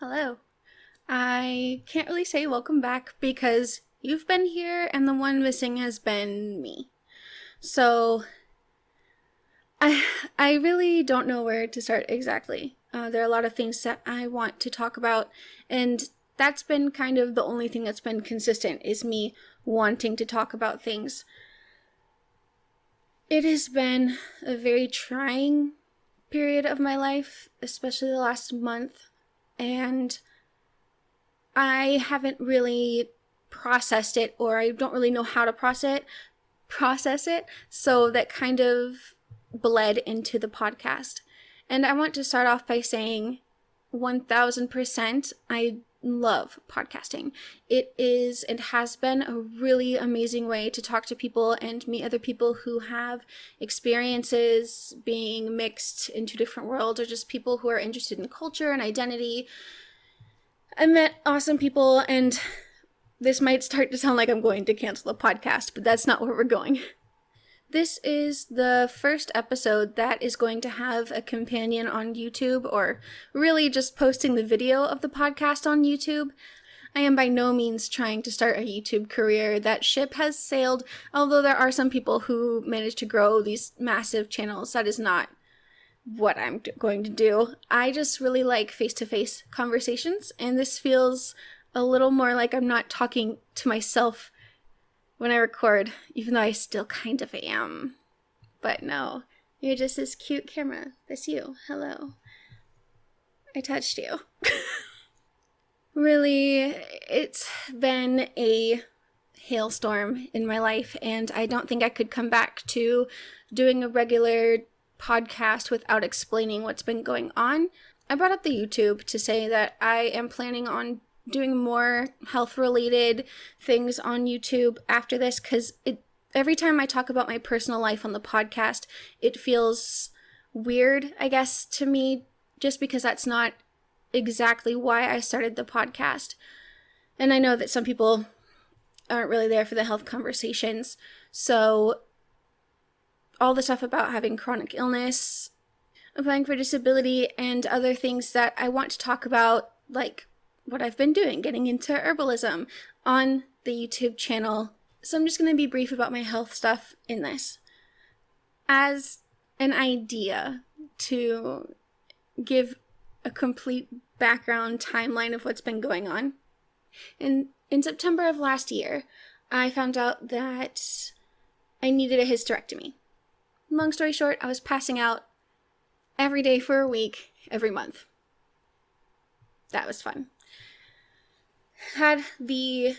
Hello. I can't really say welcome back because you've been here and the one missing has been me. So I really don't know where to start exactly. There are a lot of things that I want to talk about, and that's been kind of the only thing that's been consistent is me wanting to talk about things. It has been a very trying period of my life, especially the last month, and I haven't really processed it, or I don't really know how to process it, so that kind of bled into the podcast. And I want to start off by saying 1000% I love podcasting. It is and has been a really amazing way to talk to people and meet other people who have experiences being mixed into different worlds, or just people who are interested in culture and identity. I met awesome people, and this might start to sound like I'm going to cancel the podcast, but that's not where we're going. This is the first episode that is going to have a companion on YouTube, or really just posting the video of the podcast on YouTube. I am by no means trying to start a YouTube career. That ship has sailed, although there are some people who manage to grow these massive channels. That is not what I'm going to do. I just really like face-to-face conversations, and this feels a little more like I'm not talking to myself when I record, even though I still kind of am. But no, you're just this cute camera. That's you. Hello. I touched you. Really, it's been a hailstorm in my life, and I don't think I could come back to doing a regular podcast without explaining what's been going on. I brought up the YouTube to say that I am planning on doing more health-related things on YouTube after this, because every time I talk about my personal life on the podcast, it feels weird, I guess, to me, just because that's not exactly why I started the podcast. And I know that some people aren't really there for the health conversations, so all the stuff about having chronic illness, applying for disability, and other things that I want to talk about, like what I've been doing, getting into herbalism on the YouTube channel. So I'm just going to be brief about my health stuff in this. As an idea to give a complete background timeline of what's been going on. In September of last year, I found out that I needed a hysterectomy. Long story short, I was passing out every day for a week, every month. That was fun. Had the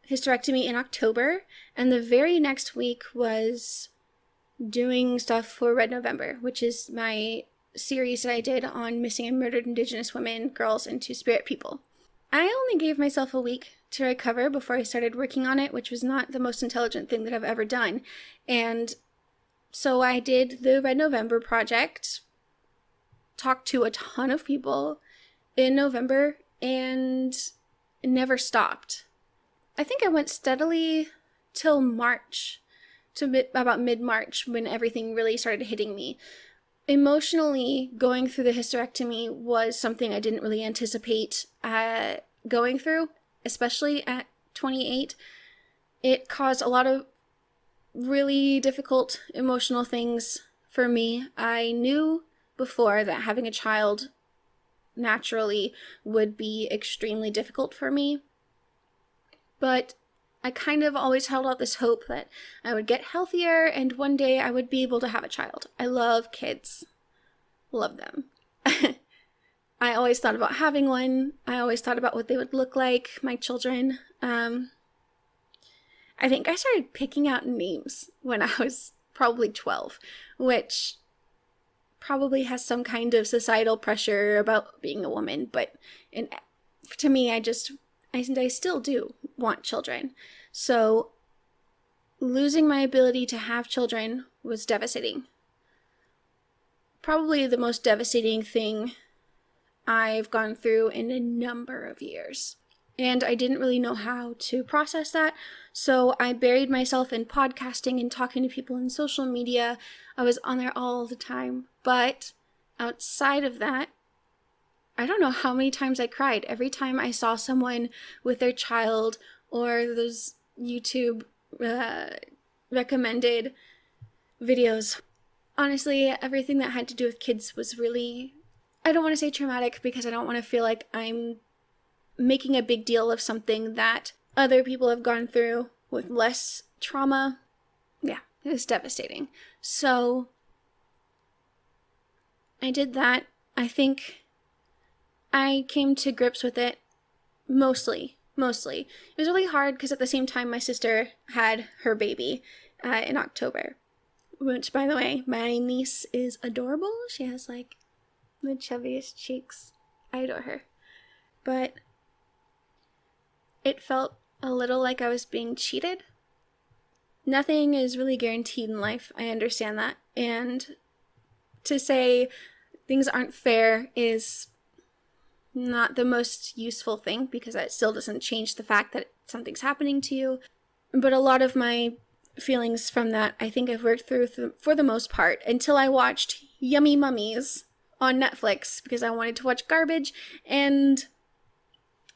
hysterectomy in October, and the very next week was doing stuff for Red November, which is my series that I did on missing and murdered Indigenous women, girls, and Two-Spirit people. I only gave myself a week to recover before I started working on it, which was not the most intelligent thing that I've ever done. And so I did the Red November project, talked to a ton of people in November, and never stopped. I think I went steadily till March, to about mid-March, when everything really started hitting me. Emotionally, going through the hysterectomy was something I didn't really anticipate going through, especially at 28. It caused a lot of really difficult emotional things for me. I knew before that having a child naturally would be extremely difficult for me, but I kind of always held out this hope that I would get healthier and one day I would be able to have a child. I love kids. Love them. I always thought about having one. I always thought about what they would look like, my children. I think I started picking out names when I was probably 12, which probably has some kind of societal pressure about being a woman, but to me, I still do want children. So losing my ability to have children was devastating. Probably the most devastating thing I've gone through in a number of years. And I didn't really know how to process that, so I buried myself in podcasting and talking to people in social media. I was on there all the time, but outside of that, I don't know how many times I cried every time I saw someone with their child or those YouTube recommended videos. Honestly, everything that had to do with kids was really, I don't want to say traumatic because I don't want to feel like I'm making a big deal of something that other people have gone through with less trauma. Yeah, it was devastating. So I did that. I think I came to grips with it mostly. It was really hard because at the same time my sister had her baby in October. Which, by the way, my niece is adorable. She has like the chubbiest cheeks. I adore her. But it felt a little like I was being cheated. Nothing is really guaranteed in life. I understand that. And to say things aren't fair is not the most useful thing because that still doesn't change the fact that something's happening to you. But a lot of my feelings from that I think I've worked through for the most part until I watched Yummy Mummies on Netflix because I wanted to watch garbage and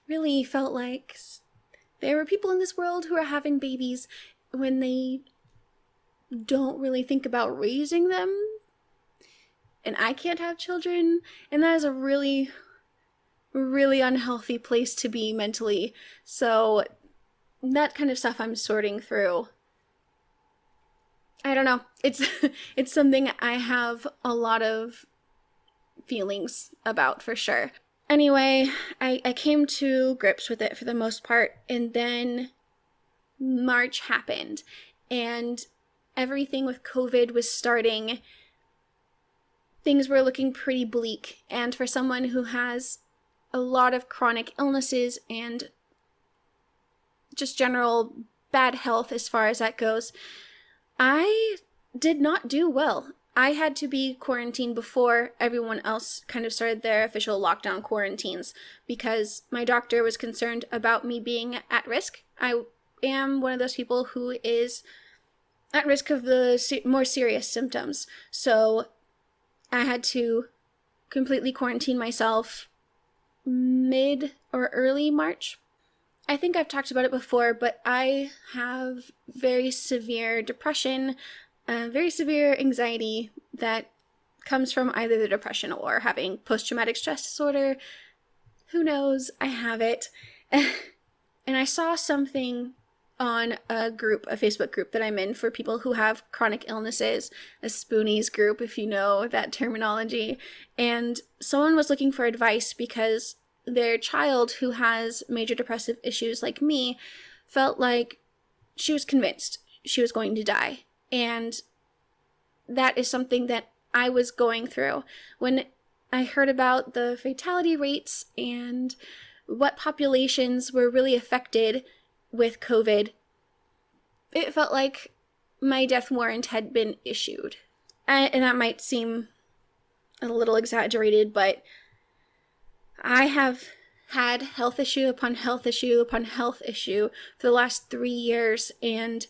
really felt like there were people in this world who are having babies when they don't really think about raising them, and I can't have children, and that is a really, really unhealthy place to be mentally. So that kind of stuff I'm sorting through. I don't know. It's something I have a lot of feelings about for sure. Anyway, I came to grips with it for the most part, and then March happened, and everything with COVID was starting. Things were looking pretty bleak, and for someone who has a lot of chronic illnesses and just general bad health as far as that goes, I did not do well. I had to be quarantined before everyone else kind of started their official lockdown quarantines because my doctor was concerned about me being at risk. I am one of those people who is at risk of the more serious symptoms. So I had to completely quarantine myself mid or early March. I think I've talked about it before, but I have very severe depression, very severe anxiety that comes from either the depression or having post-traumatic stress disorder. Who knows? I have it. And I saw something on a Facebook group that I'm in for people who have chronic illnesses, a Spoonies group, if you know that terminology. And someone was looking for advice because their child who has major depressive issues like me felt like she was convinced she was going to die. And that is something that I was going through. When I heard about the fatality rates and what populations were really affected with COVID, it felt like my death warrant had been issued. And that might seem a little exaggerated, but I have had health issue upon health issue upon health issue for the last 3 years, and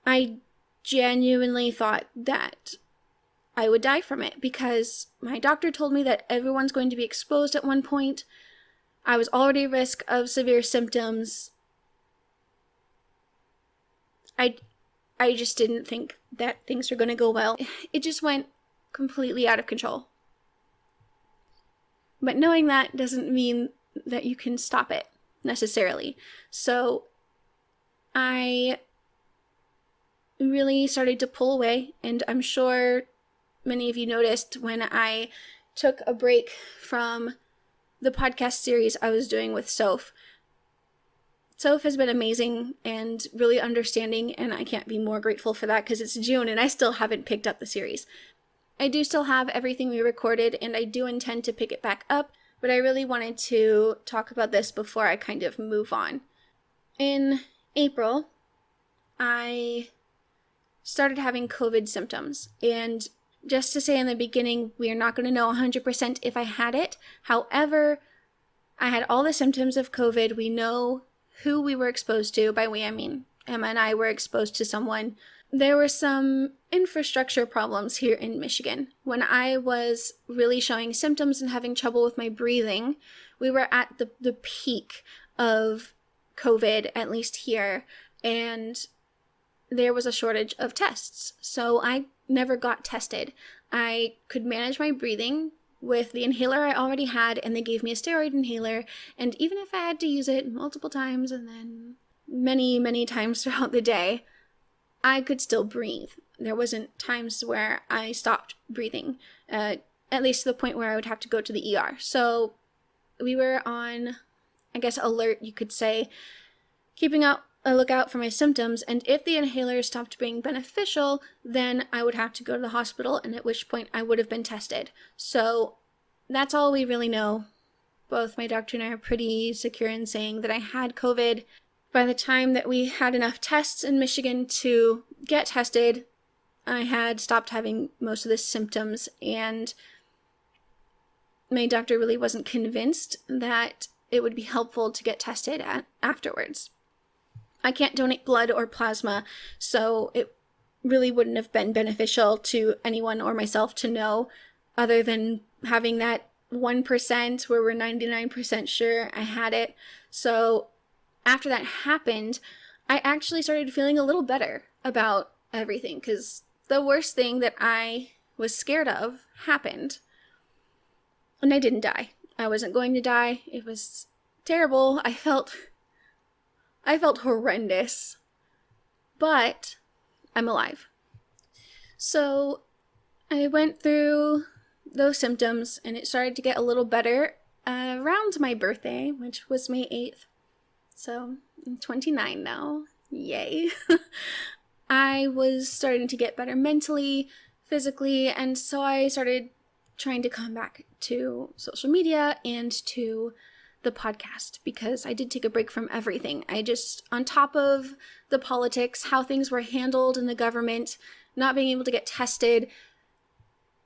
I genuinely thought that I would die from it because my doctor told me that everyone's going to be exposed at one point. I was already at risk of severe symptoms. I just didn't think that things were going to go well. It just went completely out of control. But knowing that doesn't mean that you can stop it necessarily. So I really started to pull away, and I'm sure many of you noticed when I took a break from the podcast series I was doing with Soph. Soph has been amazing and really understanding, and I can't be more grateful for that because it's June and I still haven't picked up the series. I do still have everything we recorded, and I do intend to pick it back up, but I really wanted to talk about this before I kind of move on. In April, I started having COVID symptoms, and just to say in the beginning, we are not going to know 100% if I had it. However, I had all the symptoms of COVID. We know who we were exposed to. By we, I mean Emma and I were exposed to someone there were some infrastructure problems here in Michigan. When I was really showing symptoms and having trouble with my breathing, we were at the peak of COVID, at least here, and there was a shortage of tests. So I never got tested. I could manage my breathing with the inhaler I already had, and they gave me a steroid inhaler, and even if I had to use it multiple times and then many, many times throughout the day, I could still breathe. There wasn't times where I stopped breathing, at least to the point where I would have to go to the ER. So we were on, I guess, alert, you could say, keeping a lookout for my symptoms, and if the inhaler stopped being beneficial, then I would have to go to the hospital, and at which point I would have been tested. So that's all we really know. Both my doctor and I are pretty secure in saying that I had COVID. By the time that we had enough tests in Michigan to get tested, I had stopped having most of the symptoms, and my doctor really wasn't convinced that it would be helpful to get tested afterwards. I can't donate blood or plasma, so it really wouldn't have been beneficial to anyone or myself to know, other than having that 1% where we're 99% sure I had it. So after that happened, I actually started feeling a little better about everything, because the worst thing that I was scared of happened, and I didn't die. I wasn't going to die. It was terrible. I felt horrendous, but I'm alive. So I went through those symptoms, and it started to get a little better around my birthday, which was May 8th. So I'm 29 now. Yay. I was starting to get better mentally, physically, and so I started trying to come back to social media and to the podcast, because I did take a break from everything. I just, on top of the politics, how things were handled in the government, not being able to get tested,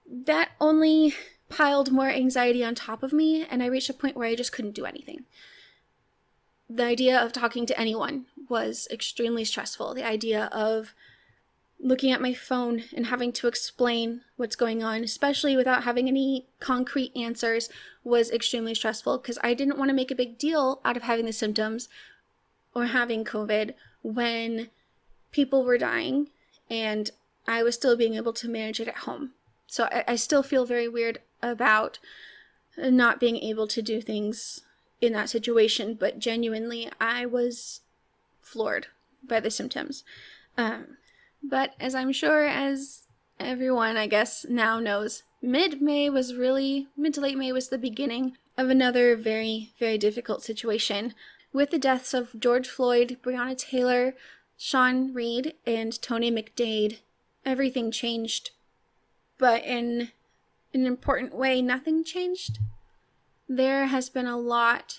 that only piled more anxiety on top of me, and I reached a point where I just couldn't do anything. The idea of talking to anyone was extremely stressful. The idea of looking at my phone and having to explain what's going on, especially without having any concrete answers, was extremely stressful, because I didn't want to make a big deal out of having the symptoms or having COVID when people were dying and I was still being able to manage it at home. So I still feel very weird about not being able to do things in that situation, but genuinely I was floored by the symptoms. But as I'm sure as everyone, I guess, now knows, mid to late May was the beginning of another very, very difficult situation. With the deaths of George Floyd, Breonna Taylor, Sean Reed, and Tony McDade, everything changed. But in an important way, nothing changed. There has been a lot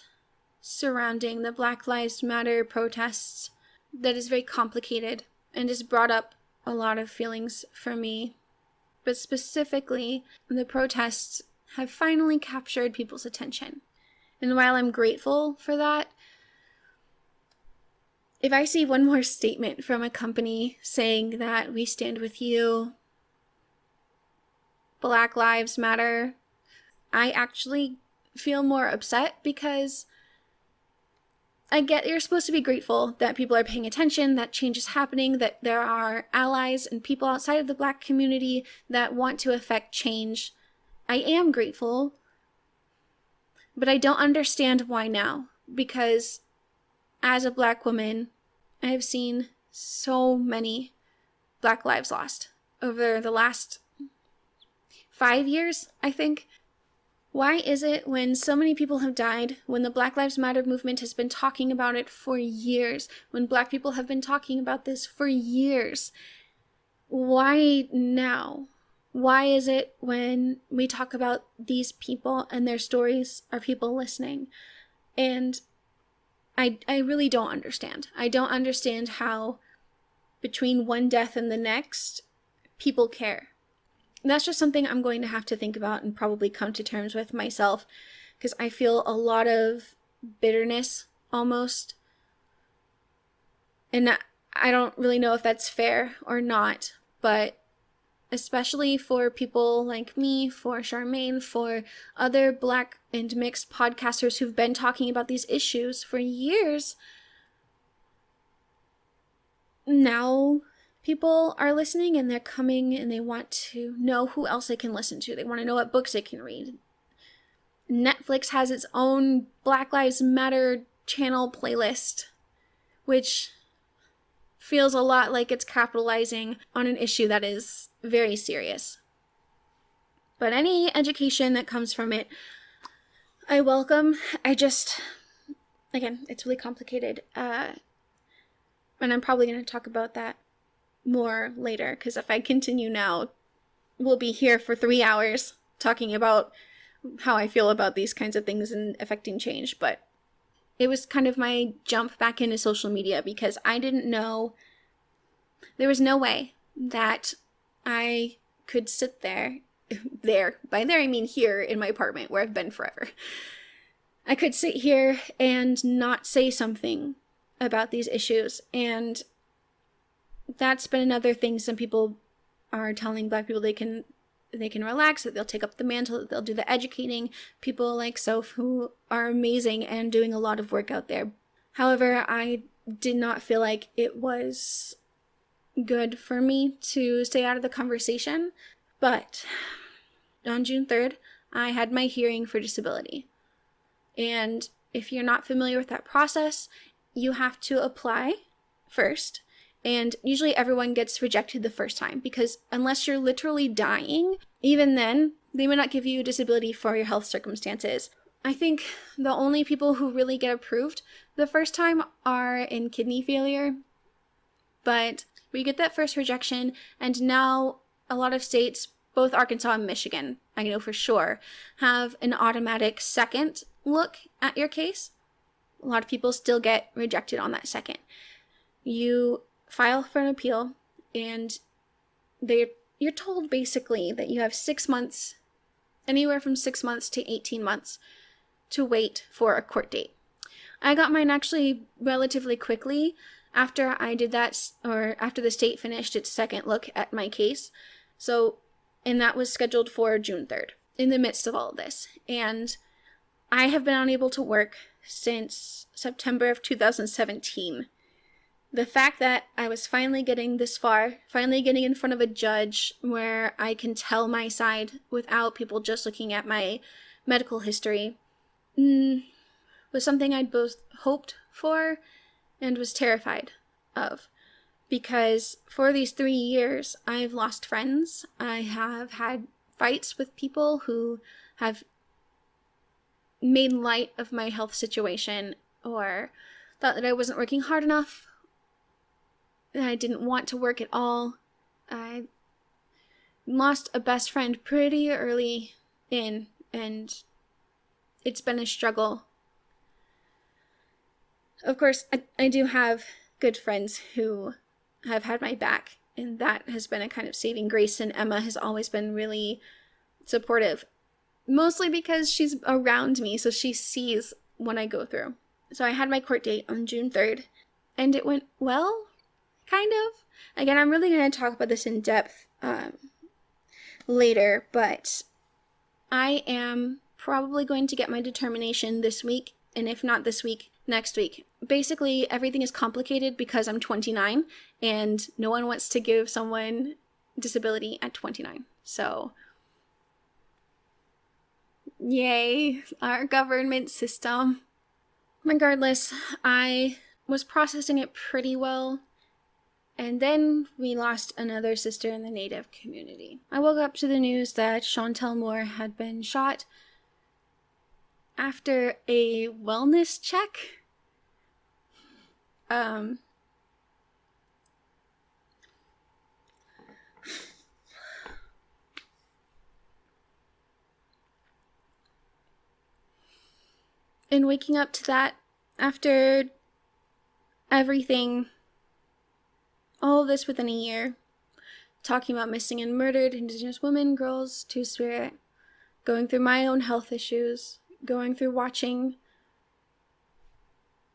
surrounding the Black Lives Matter protests that is very complicated and has brought up a lot of feelings for me. But specifically, the protests have finally captured people's attention. And while I'm grateful for that, if I see one more statement from a company saying that we stand with you, Black Lives Matter, I actually feel more upset, because I get you're supposed to be grateful that people are paying attention, that change is happening, that there are allies and people outside of the Black community that want to affect change. I am grateful, but I don't understand why now, because as a Black woman, I have seen so many Black lives lost over the last 5 years, I think. Why is it when so many people have died, when the Black Lives Matter movement has been talking about it for years, when Black people have been talking about this for years, why now? Why is it when we talk about these people and their stories, are people listening? And I really don't understand. I don't understand how between one death and the next, people care. And that's just something I'm going to have to think about and probably come to terms with myself, because I feel a lot of bitterness almost. And I don't really know if that's fair or not, but especially for people like me, for Charmaine, for other Black and mixed podcasters who've been talking about these issues for years, now people are listening and they're coming and they want to know who else they can listen to. They want to know what books they can read. Netflix has its own Black Lives Matter channel playlist, which feels a lot like it's capitalizing on an issue that is very serious. But any education that comes from it, I welcome. Again, it's really complicated. And I'm probably going to talk about that more later, because if I continue now, we'll be here for 3 hours talking about how I feel about these kinds of things and affecting change. But it was kind of my jump back into social media because I didn't know, there was no way that I could sit there, by there I mean here in my apartment where I've been forever. I could sit here and not say something about these issues, and that's been another thing. Some people are telling Black people they can relax, that they'll take up the mantle, that they'll do the educating. People like Soph, who are amazing and doing a lot of work out there. However, I did not feel like it was good for me to stay out of the conversation. But on June 3rd, I had my hearing for disability. And if you're not familiar with that process, you have to apply first. And usually everyone gets rejected the first time because unless you're literally dying, even then, they may not give you disability for your health circumstances. I think the only people who really get approved the first time are in kidney failure. But we get that first rejection, and now a lot of states, both Arkansas and Michigan, I know for sure, have an automatic second look at your case. A lot of people still get rejected on that second. You file for an appeal, and you're told basically that you have 6 months, anywhere from 6 months to 18 months, to wait for a court date. I got mine actually relatively quickly after I did that, or after the state finished its second look at my case. And that was scheduled for June 3rd, in the midst of all of this. And I have been unable to work since September of 2017. The fact that I was finally getting this far, finally getting in front of a judge where I can tell my side without people just looking at my medical history, was something I'd both hoped for and was terrified of. Because for these 3 years, I've lost friends. I have had fights with people who have made light of my health situation or thought that I wasn't working hard enough, that I didn't want to work at all. I lost a best friend pretty early in, and it's been a struggle. Of course, I do have good friends who have had my back, and that has been a kind of saving grace, and Emma has always been really supportive, mostly because she's around me, so she sees what I go through. So I had my court date on June 3rd, and it went well, kind of. Again, I'm really going to talk about this in depth later, but I am probably going to get my determination this week, and if not this week, next week. Basically, everything is complicated because I'm 29, and no one wants to give someone disability at 29. So, yay, our government system. Regardless, I was processing it pretty well, and then we lost another sister in the Native community. I woke up to the news that Chantel Moore had been shot after a wellness check. And waking up to that after everything, all of this within a year, talking about missing and murdered Indigenous women, girls, Two-Spirit, going through my own health issues, going through watching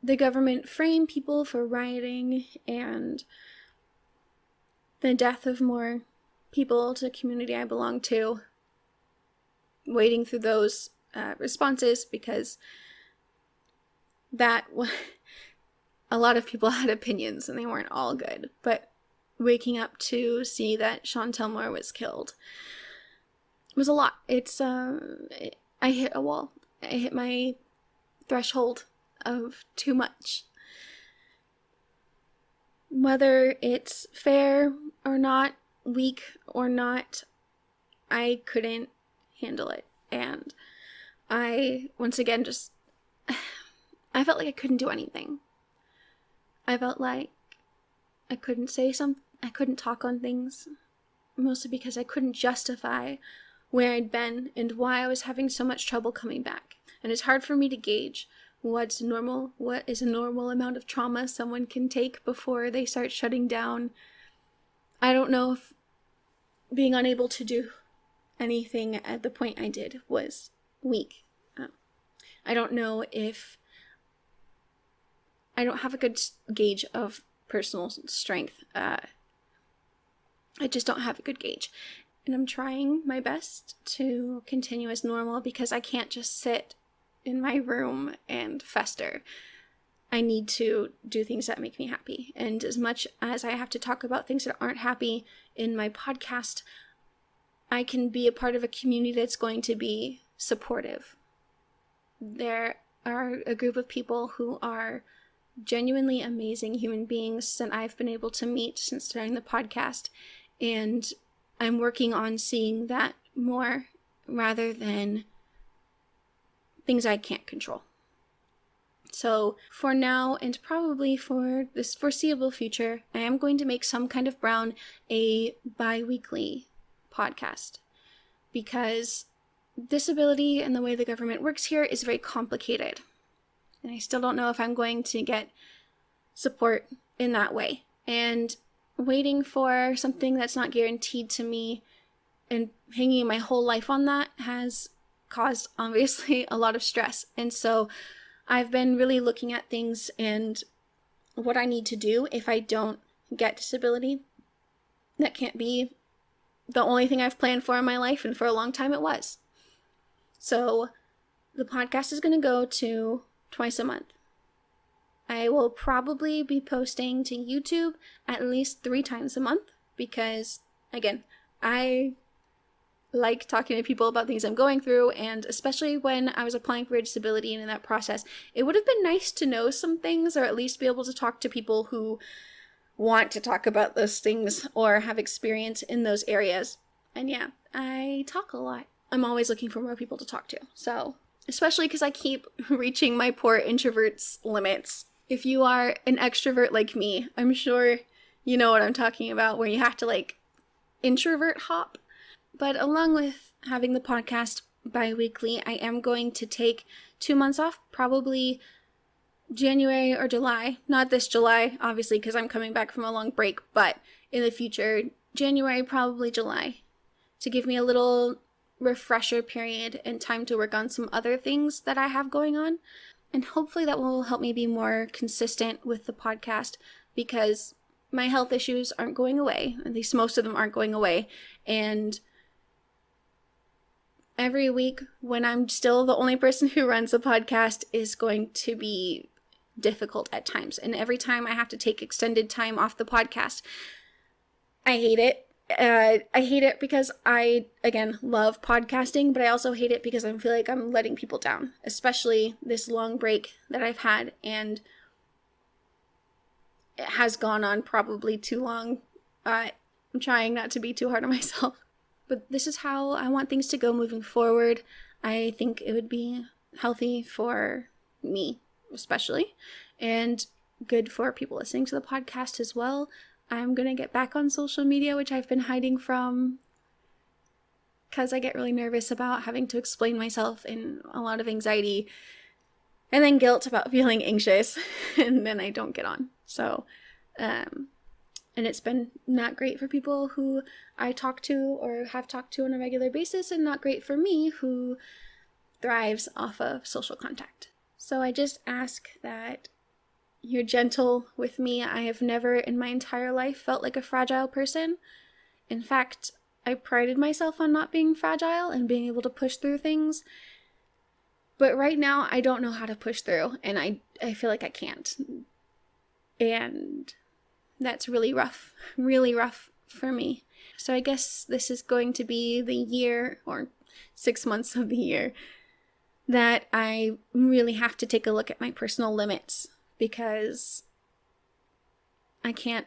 the government frame people for rioting and the death of more people to the community I belong to, wading through those responses, because that a lot of people had opinions and they weren't all good, but waking up to see that Chantel Moore was killed was a lot. I hit a wall. I hit my threshold of too much. Whether it's fair or not, weak or not, I couldn't handle it. And I, once again, I felt like I couldn't do anything. I felt like I couldn't say something, I couldn't talk on things, mostly because I couldn't justify where I'd been and why I was having so much trouble coming back. And it's hard for me to gauge what is a normal amount of trauma someone can take before they start shutting down. I don't know if being unable to do anything at the point I did was weak. I don't know if I don't have a good gauge of personal strength. I just don't have a good gauge. And I'm trying my best to continue as normal because I can't just sit in my room and fester. I need to do things that make me happy. And as much as I have to talk about things that aren't happy in my podcast, I can be a part of a community that's going to be supportive. There are a group of people who are genuinely amazing human beings that I've been able to meet since starting the podcast, and I'm working on seeing that more rather than things I can't control. So for now, and probably for this foreseeable future, I am going to make Some Kind of Brown a bi-weekly podcast, because disability and the way the government works here is very complicated. And I still don't know if I'm going to get support in that way. And waiting for something that's not guaranteed to me and hanging my whole life on that has caused, obviously, a lot of stress. And so I've been really looking at things and what I need to do if I don't get disability. That can't be the only thing I've planned for in my life, and for a long time it was. So the podcast is going to go to twice a month. I will probably be posting to YouTube at least 3 times a month because, again, I like talking to people about things I'm going through, and especially when I was applying for a disability and in that process, it would have been nice to know some things, or at least be able to talk to people who want to talk about those things or have experience in those areas. And yeah, I talk a lot. I'm always looking for more people to talk to. So, especially because I keep reaching my poor introvert's limits. If you are an extrovert like me, I'm sure you know what I'm talking about, where you have to introvert hop. But along with having the podcast bi-weekly, I am going to take 2 months off, probably January or July. Not this July, obviously, because I'm coming back from a long break, but in the future, January, probably July, to give me a little refresher period and time to work on some other things that I have going on. And hopefully that will help me be more consistent with the podcast, because my health issues aren't going away. At least most of them aren't going away. And every week when I'm still the only person who runs a podcast is going to be difficult at times. And every time I have to take extended time off the podcast, I hate it. I hate it because I, again, love podcasting, but I also hate it because I feel like I'm letting people down, especially this long break that I've had, and it has gone on probably too long. I'm trying not to be too hard on myself, but this is how I want things to go moving forward. I think it would be healthy for me, especially, and good for people listening to the podcast as well. I'm going to get back on social media, which I've been hiding from because I get really nervous about having to explain myself, and a lot of anxiety, and then guilt about feeling anxious, and then I don't get on. So, and it's been not great for people who I talk to or have talked to on a regular basis, and not great for me who thrives off of social contact. So I just ask that you're gentle with me. I have never in my entire life felt like a fragile person. In fact, I prided myself on not being fragile and being able to push through things. But right now, I don't know how to push through, and I feel like I can't. And that's really rough for me. So I guess this is going to be the year, or 6 months of the year, that I really have to take a look at my personal limits, because I can't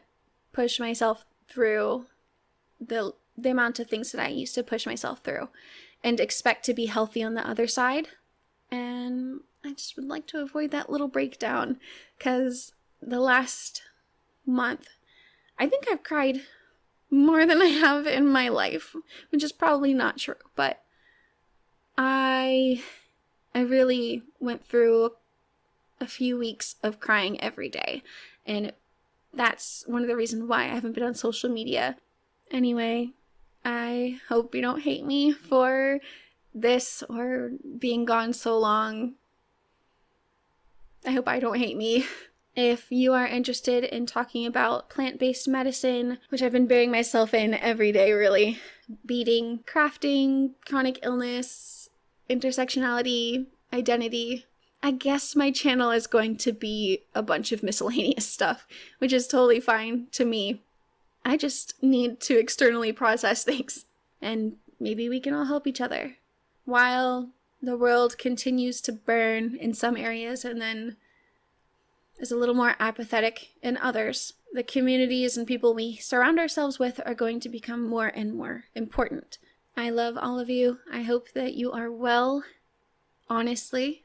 push myself through the amount of things that I used to push myself through and expect to be healthy on the other side. And I just would like to avoid that little breakdown, because the last month, I think I've cried more than I have in my life, which is probably not true, but I really went through a few weeks of crying every day, and that's one of the reasons why I haven't been on social media. Anyway, I hope you don't hate me for this or being gone so long. I hope I don't hate me. If you are interested in talking about plant-based medicine, which I've been burying myself in every day, really, beading, crafting, chronic illness, intersectionality, identity, I guess my channel is going to be a bunch of miscellaneous stuff, which is totally fine to me. I just need to externally process things, and maybe we can all help each other. While the world continues to burn in some areas and then is a little more apathetic in others, the communities and people we surround ourselves with are going to become more and more important. I love all of you. I hope that you are well, honestly,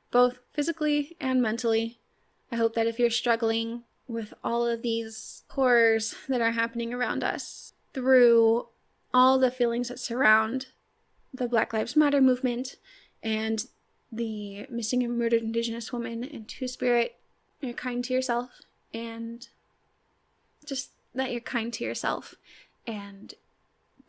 both physically and mentally. I hope that if you're struggling with all of these horrors that are happening around us, through all the feelings that surround the Black Lives Matter movement and the missing and murdered Indigenous woman and Two-Spirit, you're kind to yourself, and just that you're kind to yourself, and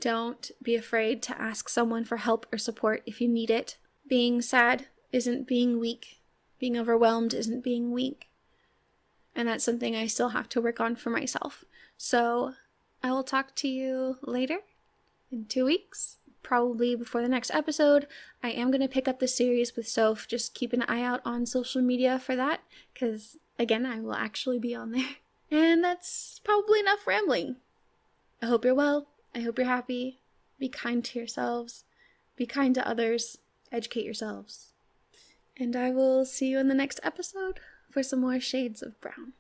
don't be afraid to ask someone for help or support if you need it. Being sad isn't being weak. Being overwhelmed isn't being weak. And that's something I still have to work on for myself. So I will talk to you later in 2 weeks, probably before the next episode. I am going to pick up the series with Soph. Just keep an eye out on social media for that, because again, I will actually be on there. And that's probably enough rambling. I hope you're well. I hope you're happy. Be kind to yourselves. Be kind to others. Educate yourselves. And I will see you in the next episode for some more shades of brown.